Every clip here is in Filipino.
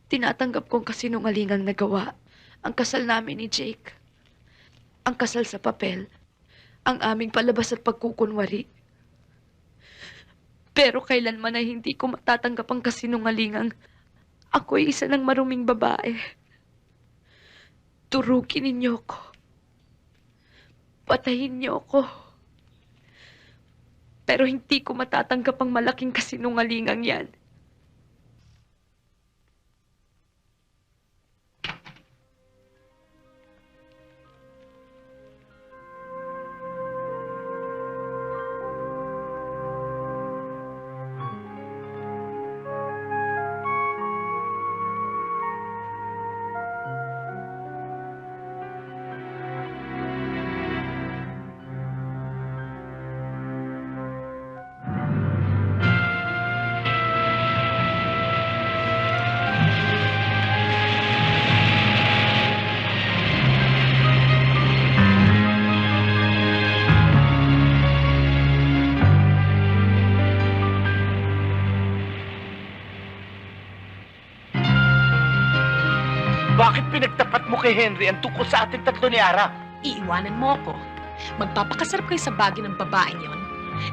Tinatanggap kong kasinungalingang nagawa ang kasal namin ni Jake. Ang kasal sa papel, ang aming palabas at pagkukunwari. Pero kailanman ay hindi ko matatanggap ang kasinungalingang ako'y isa ng maruming babae. Turugin ninyo ko. Patayin niyo ako. Pero hindi ko matatanggap ang malaking kasinungalingang yan. Bakit pinagtapat mo kay Henry ang tungkol sa ating tatlo ni Ara? Iiwanan mo ako. Magpapakasarap kayo sa bagay ng babaeng yon.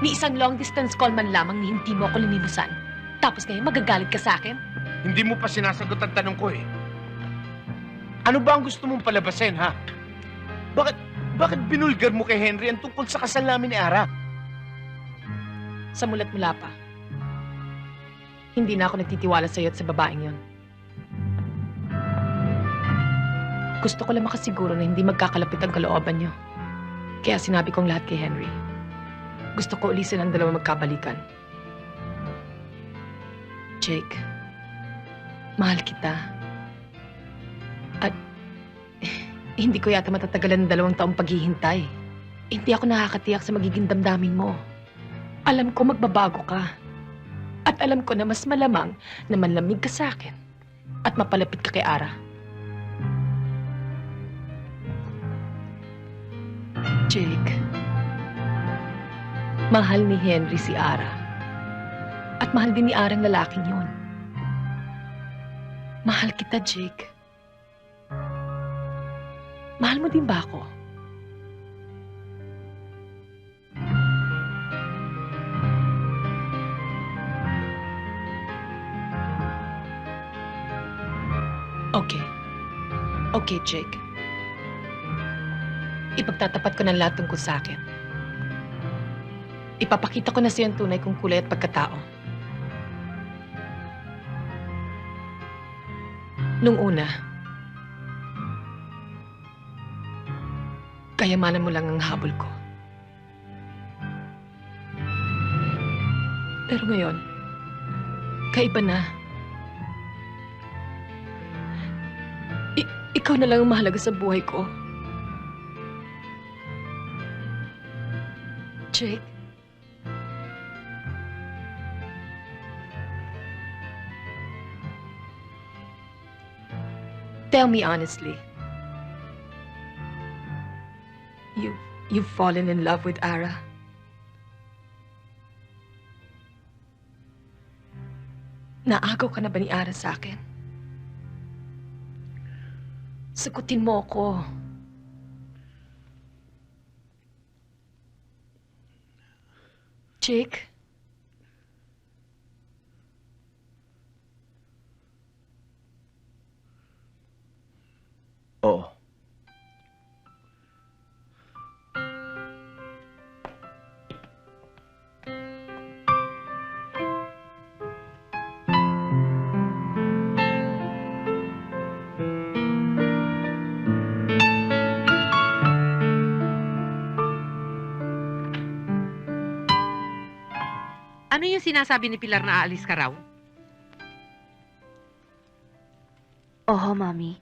Ni isang long-distance call man lamang ni hindi mo ako linimusan. Tapos ngayon magagalit ka sa akin? Hindi mo pa sinasagot ang tanong ko eh. Ano ba ang gusto mong palabasin, ha? Bakit binulgar mo kay Henry ang tungkol sa kasal namin ni Ara? Sa mulat mula pa. Hindi na ako nagtitiwala sa'yo at sa babaeng yon. Gusto ko lang makasiguro na hindi magkakalapit ang kalooban niyo. Kaya sinabi kong lahat kay Henry. Gusto ko ulisin ang dalawa magkabalikan. Jake, mahal kita. At hindi ko yata matatagalan ng 2 taong paghihintay. Hindi ako nakakatiyak sa magiging damdamin mo. Alam ko magbabago ka. At alam ko na mas malamang na manlamig ka sa akin at mapalapit ka kay Ara. Jake, mahal ni Henry si Ara. At mahal din ni Ara ang lalaking yun. Mahal kita, Jake. Mahal mo din ba ako? Okay. Okay, Jake. Ipagtatapat ko ng lahat tungkol sa akin. Ipapakita ko na sa'yo ang tunay kong kulay at pagkatao. Nung una, kayamanan mo lang ang habol ko. Pero ngayon, kaiba na. Ikaw na lang ang mahalaga sa buhay ko. Jake? Tell me honestly. You've fallen in love with Ara? Naagaw ka na ba ni Ara sa akin? Sagutin mo ako. Jake? Oo. Ano yung sinasabi ni Pilar na aalis ka raw? Oho, Mami.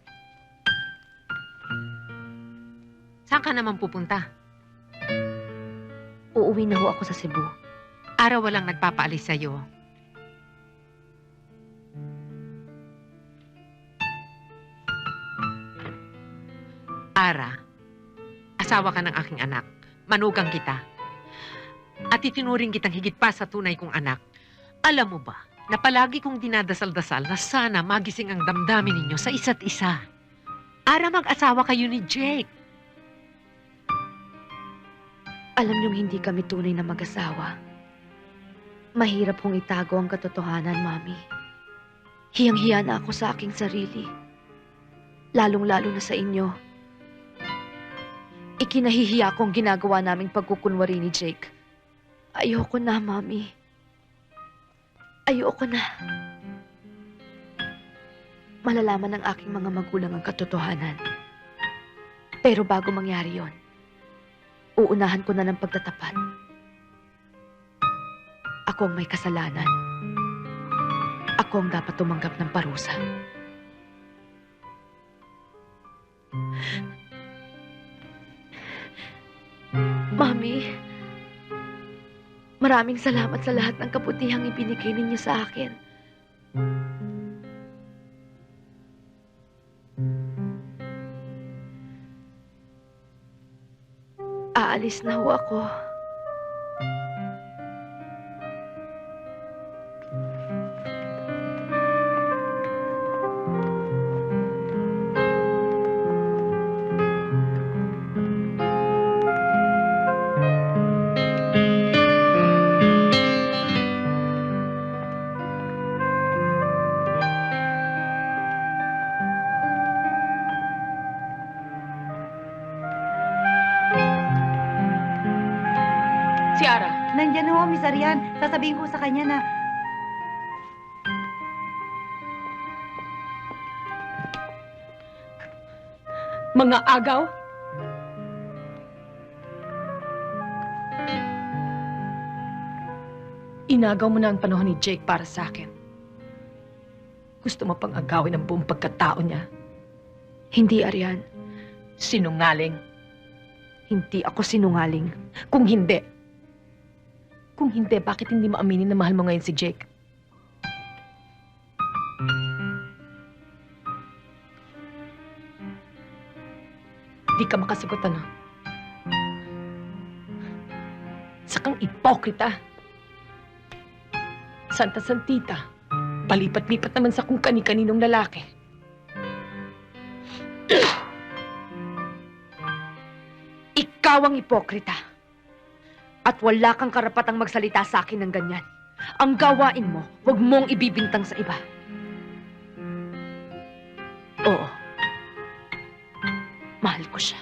Saan ka naman pupunta? Uuwi na ho ako sa Cebu. Araw walang nagpapaalis sa'yo. Ara, asawa ka ng aking anak. Manugang kita. At itinuring kitang higit pa sa tunay kong anak. Alam mo ba, na palagi kong dinadasal-dasal na sana magising ang damdamin ninyo sa isa't isa. Ara, mag-asawa kayo ni Jake. Alam niyong hindi kami tunay na mag-asawa. Mahirap kong itago ang katotohanan, Mami. Hiyang-hiya na ako sa aking sarili. Lalong-lalo na sa inyo. Ikinahihiya ko ang ginagawa naming pagkukunwari ni Jake. Ayoko na, Mami. Ayoko na. Malalaman ng aking mga magulang ang katotohanan. Pero bago mangyari yon, uunahan ko na ng pagtatapat. Ako ang may kasalanan. Ako ang dapat tumanggap ng parusa. Mami, maraming salamat sa lahat ng kabutihang ibinigay ninyo sa akin. Aalis na ho ako. Si Ara, Nandyan ho, Miss Arian. Sasabihin ko sa kanya na... mga agaw? Inagaw mo na ang panahon ni Jake para sa akin. Gusto mo pang agawin ang buong pagkatao niya? Hindi, Arian. Sinungaling. Hindi ako sinungaling. Kung hindi, bakit hindi mo aminin na mahal mo ngayon si Jake? Di ka makasagot, ano? Sakang ipokrita. Santa Santita, palipat-lipat naman sa kung kani-kaninong lalaki. Ikaw ang ipokrita. At wala kang karapatang magsalita sa akin ng ganyan. Ang gawain mo, huwag mong ibibintang sa iba. Oo. Mahal ko siya.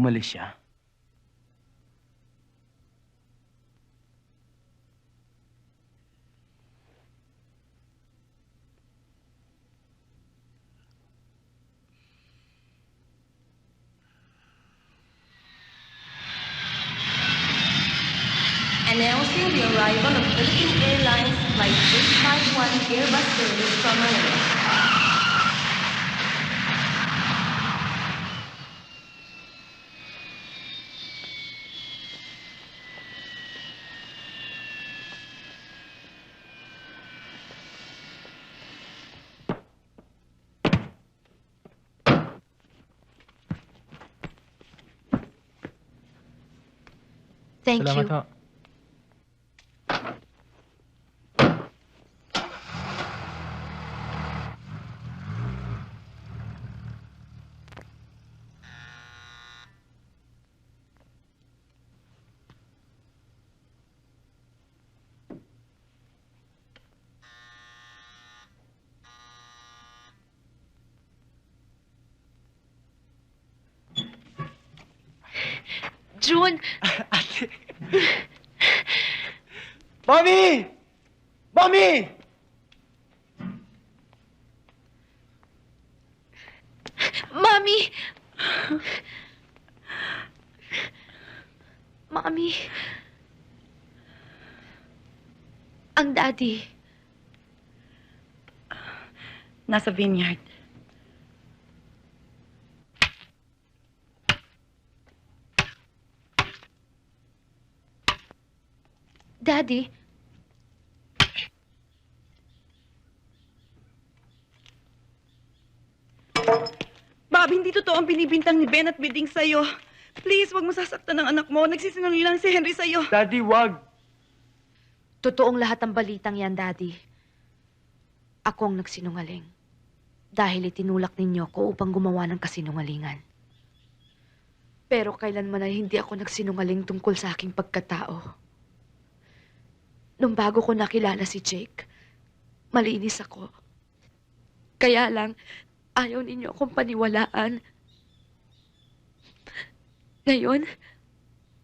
Umalis siya. Announcing the arrival of Philippine Airlines Flight 851 Airbus service from Manila. Thank Salamat you. ho. June! Ate! Mami! Mami! Mami! Mami! Ang daddy. Nasa vineyard. Daddy? Bob, hindi totoo ang binibintang ni Ben at Biding sa'yo. Please, wag mo sasaktan ng anak mo. Nagsisinungaling lang si Henry sa'yo. Daddy, wag! Totoong lahat ng balitang yan, Daddy. Ako ang nagsinungaling. Dahil itinulak ninyo ko upang gumawa ng kasinungalingan. Pero kailanman ay hindi ako nagsinungaling tungkol sa aking pagkatao. Nung bago ko nakilala si Jake, malinis ako. Kaya lang, ayaw ninyo akong paniwalaan. Ngayon,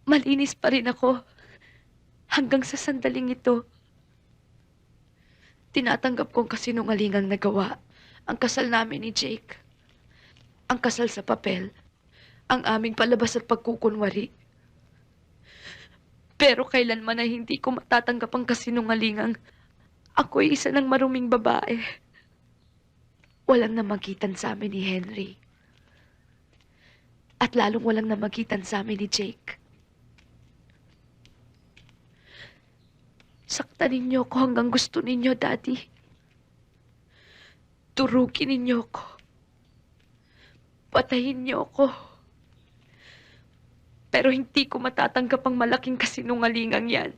malinis pa rin ako. Hanggang sa sandaling ito. Tinatanggap kong kasinungalingang nagawa ang kasal namin ni Jake. Ang kasal sa papel. Ang aming palabas at pagkukunwari. Pero kailanman ay hindi ko matatanggap ang kasinungalingang ako'y isa ng maruming babae. Walang namagitan sa amin ni Henry. At lalong walang namagitan sa amin ni Jake. Saktan ninyo ko hanggang gusto ninyo, Daddy. Turugin ninyo ko. Patayin niyo ako. Pero hindi ko matatanggap ang malaking kasinungalingang yan.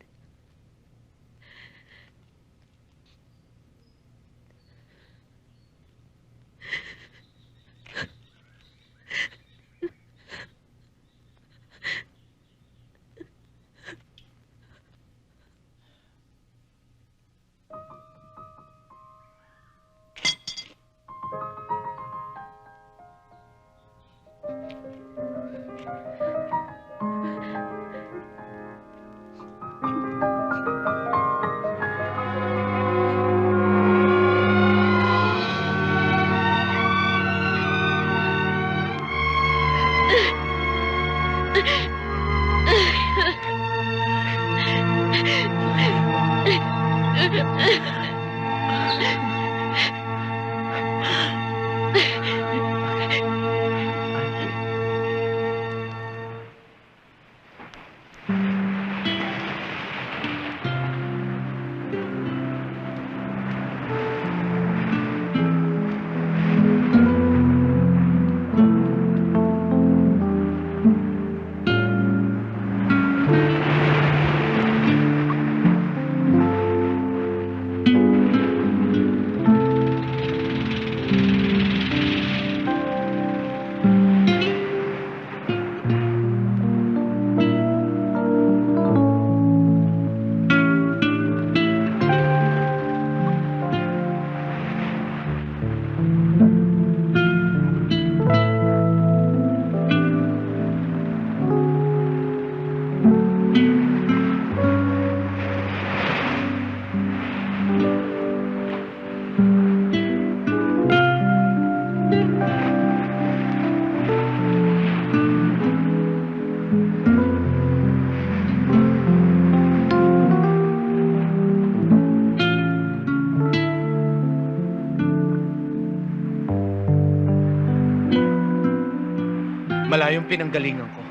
Malayong pinanggalingan ko.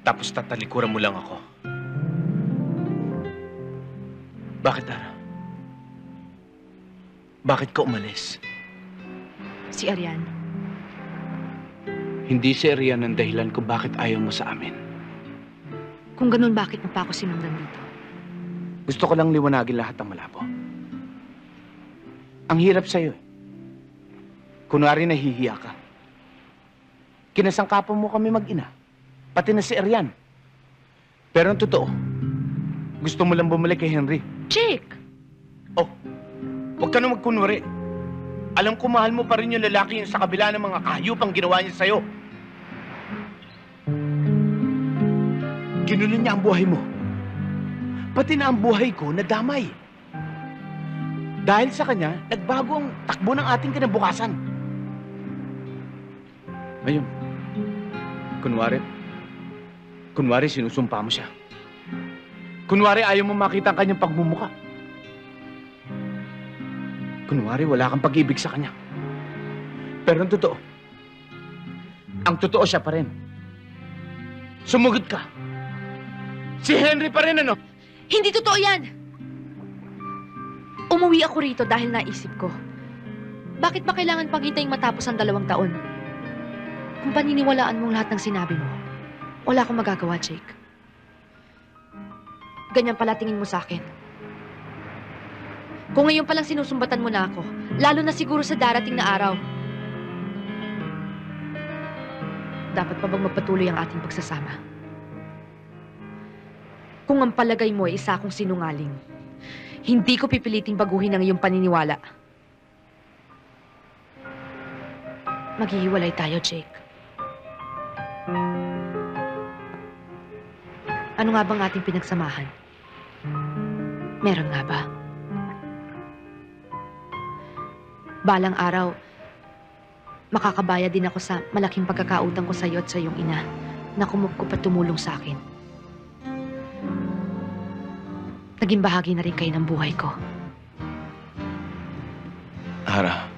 Tapos tatalikuran mo lang ako. Bakit, Ara? Bakit ka umalis? Si Arian. Hindi si Arian ang dahilan kung bakit ayaw mo sa amin. Kung ganun, bakit mo pa ako sinundan dito? Gusto ko lang liwanagin lahat ng malabo. Ang hirap sa'yo eh. Kunwari nahihiya ka. Kinasangkapan mo kami mag-ina. Pati na si Arian. Pero ang totoo, gusto mo lang bumalik kay Henry. Jake! Oh, huwag ka na magkunwari. Alam ko mahal mo pa rin yung lalaki yun sa kabila ng mga kahayupang ginawa niya sa'yo. Ginulo niya ang buhay mo. Pati na ang buhay ko nadamay. Dahil sa kanya, nagbago ang takbo ng ating kinabukasan. Ngayon, kunwari sinusumpa mo siya. Kunwari ayaw mo makita ang kanyang pagmumuka. Kunwari wala kang pag-ibig sa kanya. Pero ang totoo siya pa rin. Sumugot ka. Si Henry pa rin, ano? Hindi totoo yan! Umuwi ako rito dahil naisip ko. Bakit ba kailangan pang hintayin matapos ang 2 taon? Kung paniniwalaan mong lahat ng sinabi mo, wala akong magagawa, Jake. Ganyan pala tingin mo sa akin. Kung ngayon palang sinusumbatan mo na ako, lalo na siguro sa darating na araw, dapat pa bang magpatuloy ang ating pagsasama? Kung ang palagay mo ay isa akong sinungaling, hindi ko pipiliting baguhin ang iyong paniniwala. Maghihiwalay tayo, Jake. Ano nga bang ating pinagsamahan? Meron nga ba? Balang araw, makakabayad din ako sa malaking pagkakautang ko sa iyo at sa iyong ina na kumupkup at tumulong sa akin. Naging bahagi na rin kayo ng buhay ko. Ara,